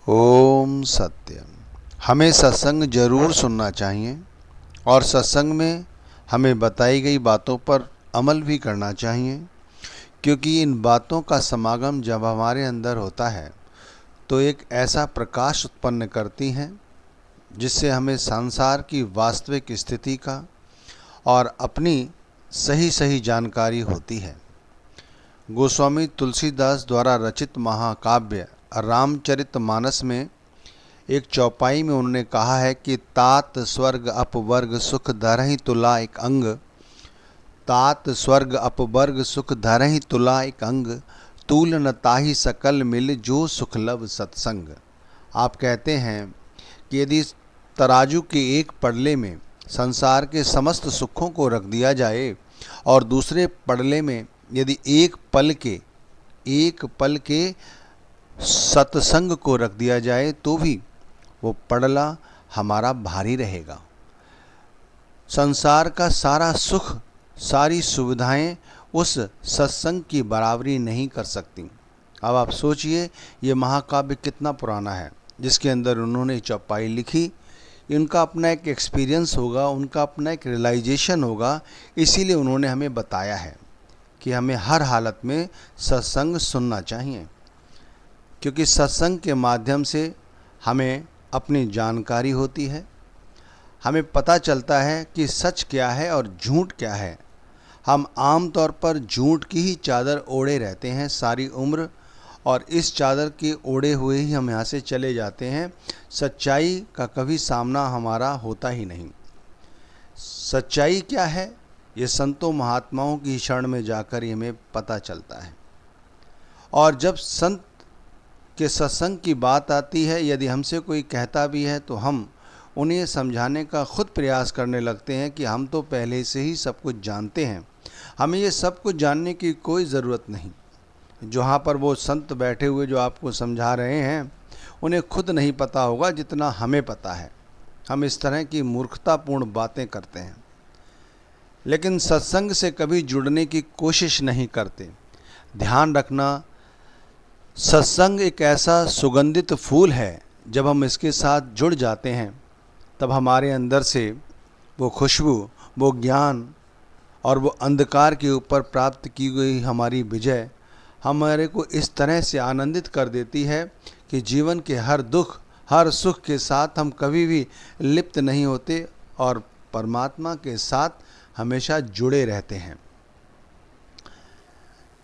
ओम सत्यम। हमें सत्संग जरूर सुनना चाहिए और सत्संग में हमें बताई गई बातों पर अमल भी करना चाहिए, क्योंकि इन बातों का समागम जब हमारे अंदर होता है तो एक ऐसा प्रकाश उत्पन्न करती हैं जिससे हमें संसार की वास्तविक स्थिति का और अपनी सही सही जानकारी होती है। गोस्वामी तुलसीदास द्वारा रचित महाकाव्य रामचरितमानस में एक चौपाई में उन्होंने कहा है कि तात स्वर्ग अपवर्ग सुख धरहि तुला एक अंग, तात स्वर्ग अपवर्ग सुख धरहि तुला एक अंग, तूल न ताहि सकल मिल जो सुख लब सत्संग। आप कहते हैं कि यदि तराजू के एक पड़ले में संसार के समस्त सुखों को रख दिया जाए और दूसरे पड़ले में यदि एक पल के सत्संग को रख दिया जाए तो भी वो पड़ला हमारा भारी रहेगा। संसार का सारा सुख, सारी सुविधाएं उस सत्संग की बराबरी नहीं कर सकती। अब आप सोचिए ये महाकाव्य कितना पुराना है जिसके अंदर उन्होंने चौपाई लिखी। उनका अपना एक एक्सपीरियंस होगा, उनका अपना एक रियलाइजेशन होगा, इसीलिए उन्होंने हमें बताया है कि हमें हर हालत में सत्संग सुनना चाहिए, क्योंकि सत्संग के माध्यम से हमें अपनी जानकारी होती है, हमें पता चलता है कि सच क्या है और झूठ क्या है। हम आम तौर पर झूठ की ही चादर ओढ़े रहते हैं सारी उम्र, और इस चादर के ओढ़े हुए ही हम यहाँ से चले जाते हैं। सच्चाई का कभी सामना हमारा होता ही नहीं। सच्चाई क्या है ये संतों महात्माओं की शरण में जाकर ही हमें पता चलता है। और जब संत के सत्संग की बात आती है, यदि हमसे कोई कहता भी है तो हम उन्हें समझाने का खुद प्रयास करने लगते हैं कि हम तो पहले से ही सब कुछ जानते हैं, हमें ये सब कुछ जानने की कोई ज़रूरत नहीं। जहाँ पर वो संत बैठे हुए जो आपको समझा रहे हैं उन्हें खुद नहीं पता होगा जितना हमें पता है। हम इस तरह की मूर्खतापूर्ण बातें करते हैं, लेकिन सत्संग से कभी जुड़ने की कोशिश नहीं करते। ध्यान रखना, सत्संग एक ऐसा सुगंधित फूल है, जब हम इसके साथ जुड़ जाते हैं तब हमारे अंदर से वो खुशबू, वो ज्ञान और वो अंधकार के ऊपर प्राप्त की गई हमारी विजय हमारे को इस तरह से आनंदित कर देती है कि जीवन के हर दुख, हर सुख के साथ हम कभी भी लिप्त नहीं होते और परमात्मा के साथ हमेशा जुड़े रहते हैं।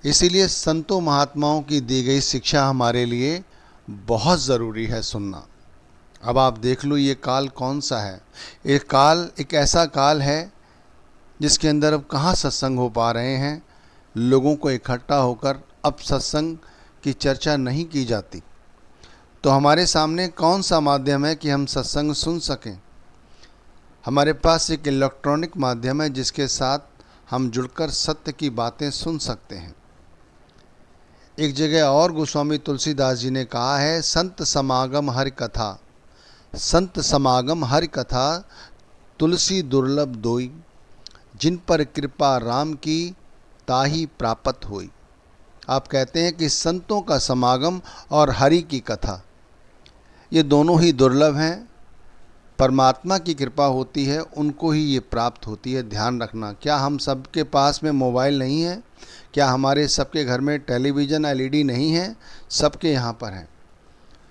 इसीलिए संतों महात्माओं की दी गई शिक्षा हमारे लिए बहुत ज़रूरी है सुनना। अब आप देख लो ये काल कौन सा है। ये काल एक ऐसा काल है जिसके अंदर अब कहाँ सत्संग हो पा रहे हैं। लोगों को इकट्ठा होकर अब सत्संग की चर्चा नहीं की जाती। तो हमारे सामने कौन सा माध्यम है कि हम सत्संग सुन सकें। हमारे पास एक इलेक्ट्रॉनिक माध्यम है जिसके साथ हम जुड़कर सत्य की बातें सुन सकते हैं। एक जगह और गोस्वामी तुलसीदास जी ने कहा है, संत समागम हरि कथा, संत समागम हरि कथा तुलसी दुर्लभ दोई, जिन पर कृपा राम की ताही प्राप्त होई। आप कहते हैं कि संतों का समागम और हरि की कथा ये दोनों ही दुर्लभ हैं। परमात्मा की कृपा होती है, उनको ही ये प्राप्त होती है। ध्यान रखना, क्या हम सबके पास में मोबाइल नहीं है? क्या हमारे सबके घर में टेलीविज़न एलईडी नहीं है? सबके यहाँ पर है।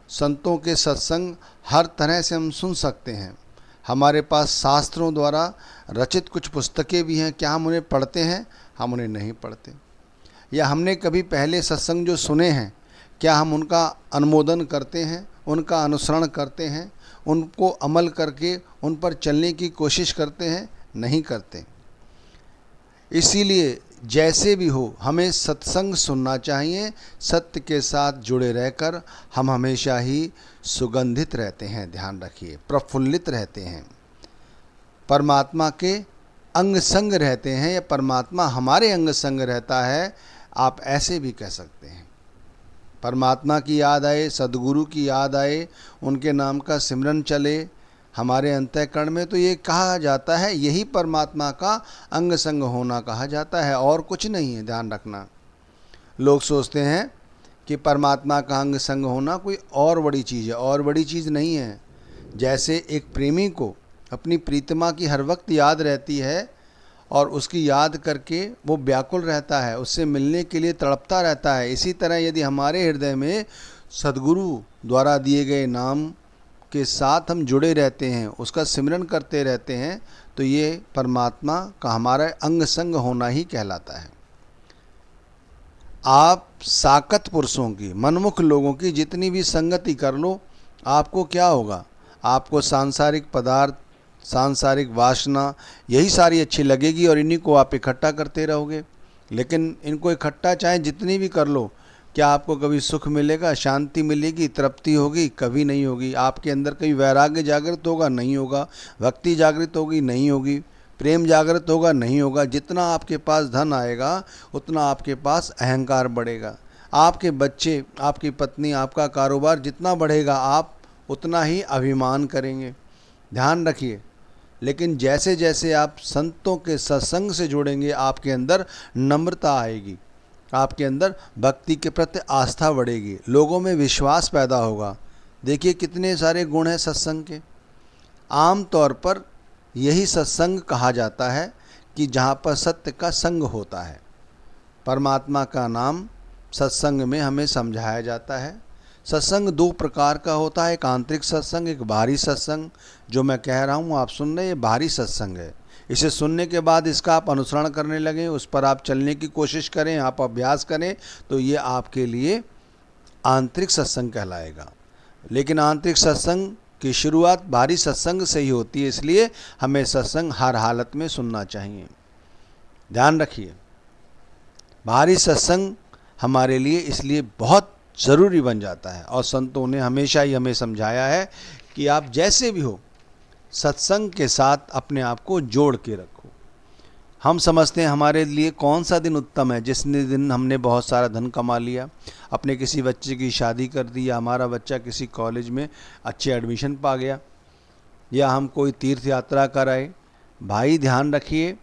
संतों के सत्संग हर तरह से हम सुन सकते हैं। हमारे पास शास्त्रों द्वारा रचित कुछ पुस्तकें भी हैं, क्या हम उन्हें पढ़ते हैं? हम उन्हें नहीं पढ़ते। या हमने कभी पहले सत्संग जो सुने हैं, क्या हम उनका अनुमोदन करते हैं, उनका अनुसरण करते हैं, उनको अमल करके उन पर चलने की कोशिश करते हैं? नहीं करते। इसीलिए जैसे भी हो हमें सत्संग सुनना चाहिए। सत्य के साथ जुड़े रहकर हम हमेशा ही सुगंधित रहते हैं। ध्यान रखिए, प्रफुल्लित रहते हैं, परमात्मा के अंग संग रहते हैं, या परमात्मा हमारे अंग संग रहता है, आप ऐसे भी कह सकते हैं। परमात्मा की याद आए, सद्गुरु की याद आए, उनके नाम का सिमरन चले हमारे अंतःकरण में, तो ये कहा जाता है, यही परमात्मा का अंग संग होना कहा जाता है, और कुछ नहीं है। ध्यान रखना, लोग सोचते हैं कि परमात्मा का अंग संग होना कोई और बड़ी चीज़ है, और बड़ी चीज़ नहीं है। जैसे एक प्रेमी को अपनी प्रीतमा की हर वक्त याद रहती है और उसकी याद करके वो व्याकुल रहता है, उससे मिलने के लिए तड़पता रहता है, इसी तरह यदि हमारे हृदय में सद्गुरु द्वारा दिए गए नाम के साथ हम जुड़े रहते हैं, उसका सिमरन करते रहते हैं, तो ये परमात्मा का हमारा अंग संग होना ही कहलाता है। आप साकत पुरुषों की, मनमुख लोगों की जितनी भी संगति कर लो, आपको क्या होगा? आपको सांसारिक पदार्थ, सांसारिक वासना, यही सारी अच्छी लगेगी और इन्हीं को आप इकट्ठा करते रहोगे। लेकिन इनको इकट्ठा चाहे जितनी भी कर लो, क्या आपको कभी सुख मिलेगा, शांति मिलेगी, तृप्ति होगी? कभी नहीं होगी। आपके अंदर कभी वैराग्य जागृत होगा? नहीं होगा। भक्ति जागृत होगी? नहीं होगी। प्रेम जागृत होगा? नहीं होगा। जितना आपके पास धन आएगा उतना आपके पास अहंकार बढ़ेगा। आपके बच्चे, आपकी पत्नी, आपका कारोबार जितना बढ़ेगा आप उतना ही अभिमान करेंगे। ध्यान रखिए। लेकिन जैसे जैसे आप संतों के सत्संग से जुड़ेंगे, आपके अंदर नम्रता आएगी, आपके अंदर भक्ति के प्रति आस्था बढ़ेगी, लोगों में विश्वास पैदा होगा। देखिए कितने सारे गुण हैं सत्संग के। आम तौर पर यही सत्संग कहा जाता है कि जहाँ पर सत्य का संग होता है। परमात्मा का नाम सत्संग में हमें समझाया जाता है। सत्संग दो प्रकार का होता है, एक आंतरिक सत्संग, एक बाहरी सत्संग। जो मैं कह रहा हूँ आप सुन रहे, ये बाहरी सत्संग है। इसे सुनने के बाद इसका आप अनुसरण करने लगें, उस पर आप चलने की कोशिश करें, आप अभ्यास करें, तो ये आपके लिए आंतरिक सत्संग कहलाएगा। लेकिन आंतरिक सत्संग की शुरुआत बाहरी सत्संग से ही होती है, इसलिए हमें सत्संग हर हालत में सुनना चाहिए। ध्यान रखिए, बाहरी सत्संग हमारे लिए इसलिए बहुत ज़रूरी बन जाता है, और संतों ने हमेशा ही हमें समझाया है कि आप जैसे भी हो सत्संग के साथ अपने आप को जोड़ के रखो। हम समझते हैं हमारे लिए कौन सा दिन उत्तम है, जिस दिन हमने बहुत सारा धन कमा लिया, अपने किसी बच्चे की शादी कर दी, या हमारा बच्चा किसी कॉलेज में अच्छे एडमिशन पा गया, या हम कोई तीर्थ यात्रा कर आए। भाई ध्यान रखिए,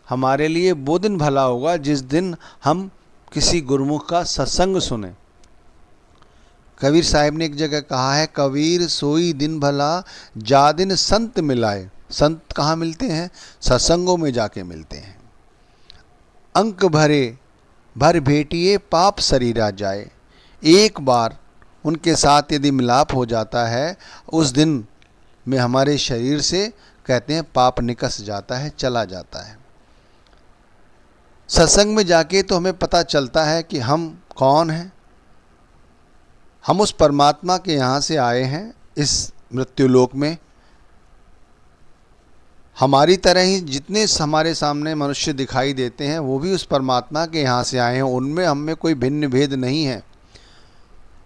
हमारे लिए वो दिन भला होगा जिस दिन हम किसी गुरुमुख का सत्संग सुने। कबीर साहब ने एक जगह कहा है, कबीर सोई दिन भला जा दिन संत मिलाए। संत कहाँ मिलते हैं? सत्संगों में जाके मिलते हैं। अंक भरे भर भेटिए पाप शरीरा जाए। एक बार उनके साथ यदि मिलाप हो जाता है, उस दिन में हमारे शरीर से कहते हैं पाप निकस जाता है, चला जाता है। सत्संग में जाके तो हमें पता चलता है कि हम कौन हैं। हम उस परमात्मा के यहाँ से आए हैं इस मृत्युलोक में। हमारी तरह ही जितने हमारे सामने मनुष्य दिखाई देते हैं वो भी उस परमात्मा के यहाँ से आए हैं, उनमें हम में कोई भिन्न भेद नहीं है।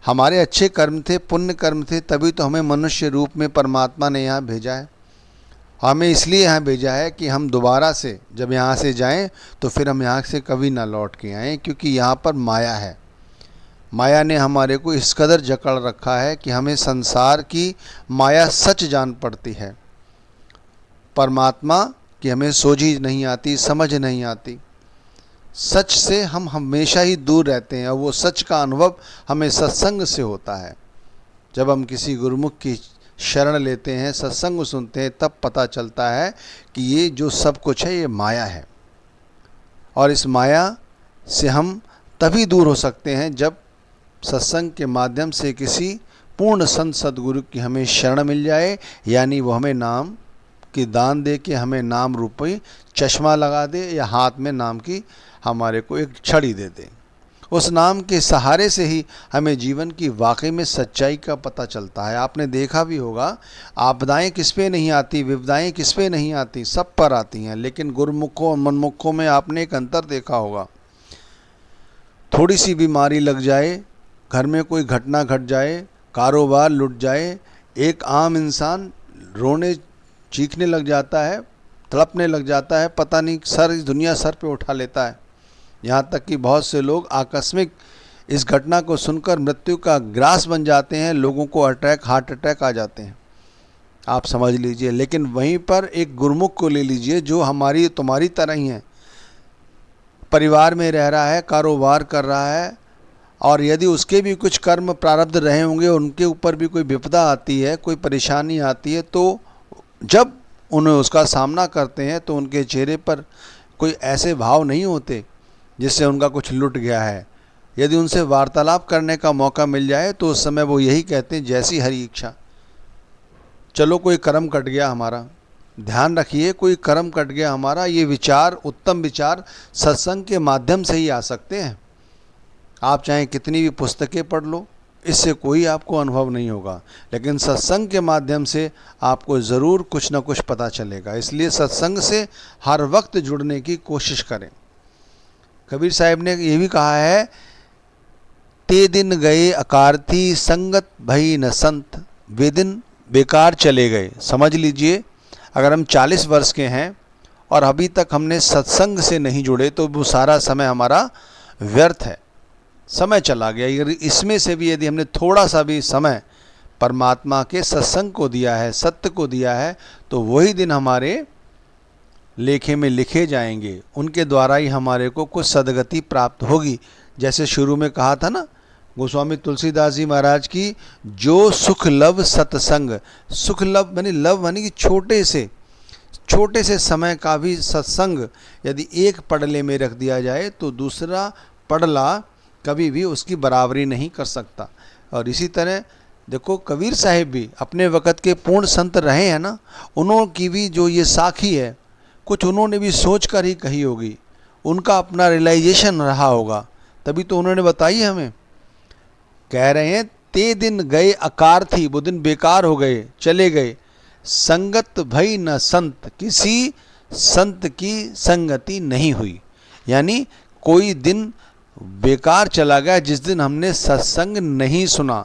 हमारे अच्छे कर्म थे, पुण्य कर्म थे, तभी तो हमें मनुष्य रूप में परमात्मा ने यहाँ भेजा है। हमें इसलिए यहाँ भेजा है कि हम दोबारा से जब यहाँ से जाएं तो फिर हम यहाँ से कभी ना लौट के आएँ, क्योंकि यहाँ पर माया है। माया ने हमारे को इस कदर जकड़ रखा है कि हमें संसार की माया सच जान पड़ती है, परमात्मा की हमें सोझी नहीं आती, समझ नहीं आती। सच से हम हमेशा ही दूर रहते हैं, और वो सच का अनुभव हमें सत्संग से होता है। जब हम किसी गुरुमुख की शरण लेते हैं, सत्संग सुनते हैं, तब पता चलता है कि ये जो सब कुछ है ये माया है, और इस माया से हम तभी दूर हो सकते हैं जब सत्संग के माध्यम से किसी पूर्ण संत सद्गुरु की हमें शरण मिल जाए, यानी वो हमें नाम की दान दे के हमें नाम रूपी चश्मा लगा दे, या हाथ में नाम की हमारे को एक छड़ी दे दे। उस नाम के सहारे से ही हमें जीवन की वाकई में सच्चाई का पता चलता है। आपने देखा भी होगा, आपदाएं किस पे नहीं आती, विपदाएं किस पे नहीं आती, सब पर आती हैं। लेकिन गुरुमुखों मनमुखों में आपने एक अंतर देखा होगा। थोड़ी सी बीमारी लग जाए, घर में कोई घटना घट जाए, कारोबार लुट जाए, एक आम इंसान रोने चीखने लग जाता है, तड़पने लग जाता है, पता नहीं सारी दुनिया सर पे उठा लेता है। यहाँ तक कि बहुत से लोग आकस्मिक इस घटना को सुनकर मृत्यु का ग्रास बन जाते हैं, लोगों को हार्ट अटैक आ जाते हैं, आप समझ लीजिए। लेकिन वहीं पर एक गुरुमुख को ले लीजिए जो हमारी तुम्हारी तरह ही है, परिवार में रह रहा है, कारोबार कर रहा है, और यदि उसके भी कुछ कर्म प्रारब्ध रहे होंगे, उनके ऊपर भी कोई विपदा आती है, कोई परेशानी आती है, तो जब उन्हें उसका सामना करते हैं तो उनके चेहरे पर कोई ऐसे भाव नहीं होते जिससे उनका कुछ लुट गया है। यदि उनसे वार्तालाप करने का मौका मिल जाए तो उस समय वो यही कहते हैं, जैसी हरी इच्छा। चलो कोई कर्म कट गया हमारा। ध्यान रखिए, कोई कर्म कट गया हमारा, ये विचार, उत्तम विचार सत्संग के माध्यम से ही आ सकते हैं। आप चाहे कितनी भी पुस्तकें पढ़ लो, इससे कोई आपको अनुभव नहीं होगा, लेकिन सत्संग के माध्यम से आपको ज़रूर कुछ ना कुछ पता चलेगा। इसलिए सत्संग से हर वक्त जुड़ने की कोशिश करें। कबीर साहब ने ये भी कहा है, ते दिन गए अकारथी संगत भई न संत, वे दिन बेकार चले गए। समझ लीजिए, अगर हम 40 वर्ष के हैं और अभी तक हमने सत्संग से नहीं जुड़े तो वो सारा समय हमारा व्यर्थ है, समय चला गया। इसमें से भी यदि हमने थोड़ा सा भी समय परमात्मा के सत्संग को दिया है, सत्य को दिया है, तो वही दिन हमारे लेखे में लिखे जाएंगे। उनके द्वारा ही हमारे को कुछ सदगति प्राप्त होगी। जैसे शुरू में कहा था ना गोस्वामी तुलसीदास जी महाराज की, जो सुख लव सत्संग। सुख लव मानी, लव मानी कि छोटे से समय का भी सत्संग यदि एक पड़ले में रख दिया जाए तो दूसरा पड़ला कभी भी उसकी बराबरी नहीं कर सकता। और इसी तरह देखो, कबीर साहिब भी अपने वक़्त के पूर्ण संत रहे हैं ना, उन्होंने भी जो ये साखी है, कुछ उन्होंने भी सोच कर ही कही होगी, उनका अपना रियलाइजेशन रहा होगा, तभी तो उन्होंने बताई हमें। कह रहे हैं, ते दिन गए अकार थी, वो दिन बेकार हो गए, चले गए। संगत भई न संत, किसी संत की संगति नहीं हुई। यानी कोई दिन बेकार चला गया जिस दिन हमने सत्संग नहीं सुना।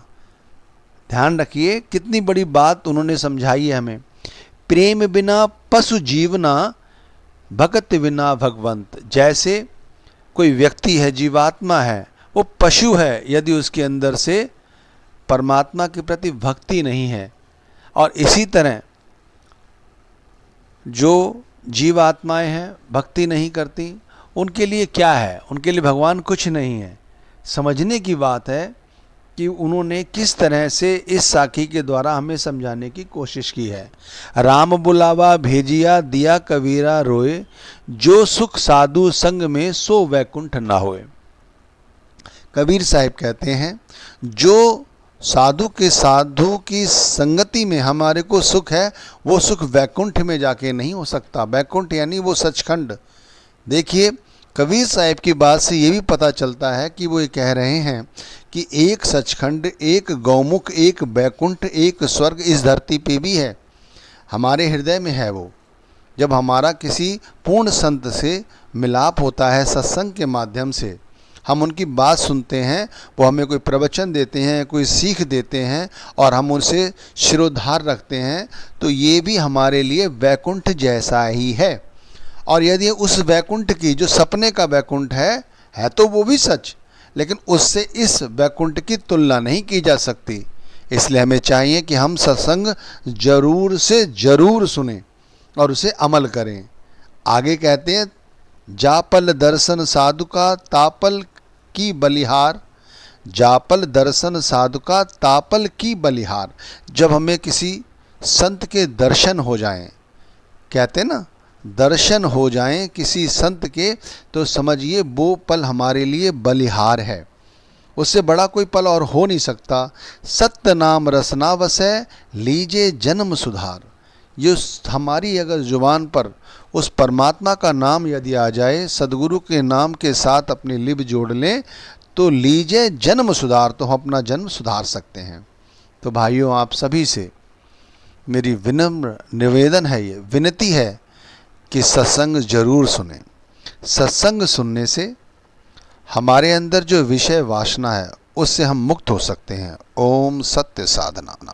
ध्यान रखिए, कितनी बड़ी बात उन्होंने समझाई है हमें। प्रेम बिना पशु जीवना, भगत बिना भगवंत। जैसे कोई व्यक्ति है, जीवात्मा है, वो पशु है यदि उसके अंदर से परमात्मा के प्रति भक्ति नहीं है। और इसी तरह जो जीवात्माएं हैं, भक्ति नहीं करती, उनके लिए क्या है? उनके लिए भगवान कुछ नहीं है। समझने की बात है कि उन्होंने किस तरह से इस साखी के द्वारा हमें समझाने की कोशिश की है। राम बुलावा भेजिया दिया कबीरा रोए, जो सुख साधु संग में सो वैकुंठ ना होए। कबीर साहिब कहते हैं, जो साधु की संगति में हमारे को सुख है, वो सुख वैकुंठ में जाके नहीं हो सकता। वैकुंठ यानी वो सचखंड। देखिए, कबीर साहिब की बात से ये भी पता चलता है कि वो ये कह रहे हैं कि एक सचखंड, एक गौमुख, एक वैकुंठ, एक स्वर्ग इस धरती पे भी है, हमारे हृदय में है। वो जब हमारा किसी पूर्ण संत से मिलाप होता है सत्संग के माध्यम से, हम उनकी बात सुनते हैं, वो हमें कोई प्रवचन देते हैं, कोई सीख देते हैं और हम उनसे शिरोधार रखते हैं, तो ये भी हमारे लिए वैकुंठ जैसा ही है। और यदि उस वैकुंठ की, जो सपने का वैकुंठ है तो वो भी सच, लेकिन उससे इस वैकुंठ की तुलना नहीं की जा सकती। इसलिए हमें चाहिए कि हम सत्संग जरूर से जरूर सुने और उसे अमल करें। आगे कहते हैं, जापल दर्शन साधु का तापल की बलिहार। जापल दर्शन साधु का तापल की बलिहार। जब हमें किसी संत के दर्शन हो जाएं, कहते ना, दर्शन हो जाएं किसी संत के, तो समझिए वो पल हमारे लिए बलिहार है। उससे बड़ा कोई पल और हो नहीं सकता। सत्य नाम रसना वसै, लीजे जन्म सुधार। ये हमारी अगर जुबान पर उस परमात्मा का नाम यदि आ जाए, सदगुरु के नाम के साथ अपनी लिप जोड़ लें, तो लीजिए जन्म सुधार, तो हम अपना जन्म सुधार सकते हैं। तो भाइयों, आप सभी से मेरी विनम्र निवेदन है, ये विनती है कि सत्संग जरूर सुने। सत्संग सुनने से हमारे अंदर जो विषय वासना है उससे हम मुक्त हो सकते हैं। ओम सत्य साधना।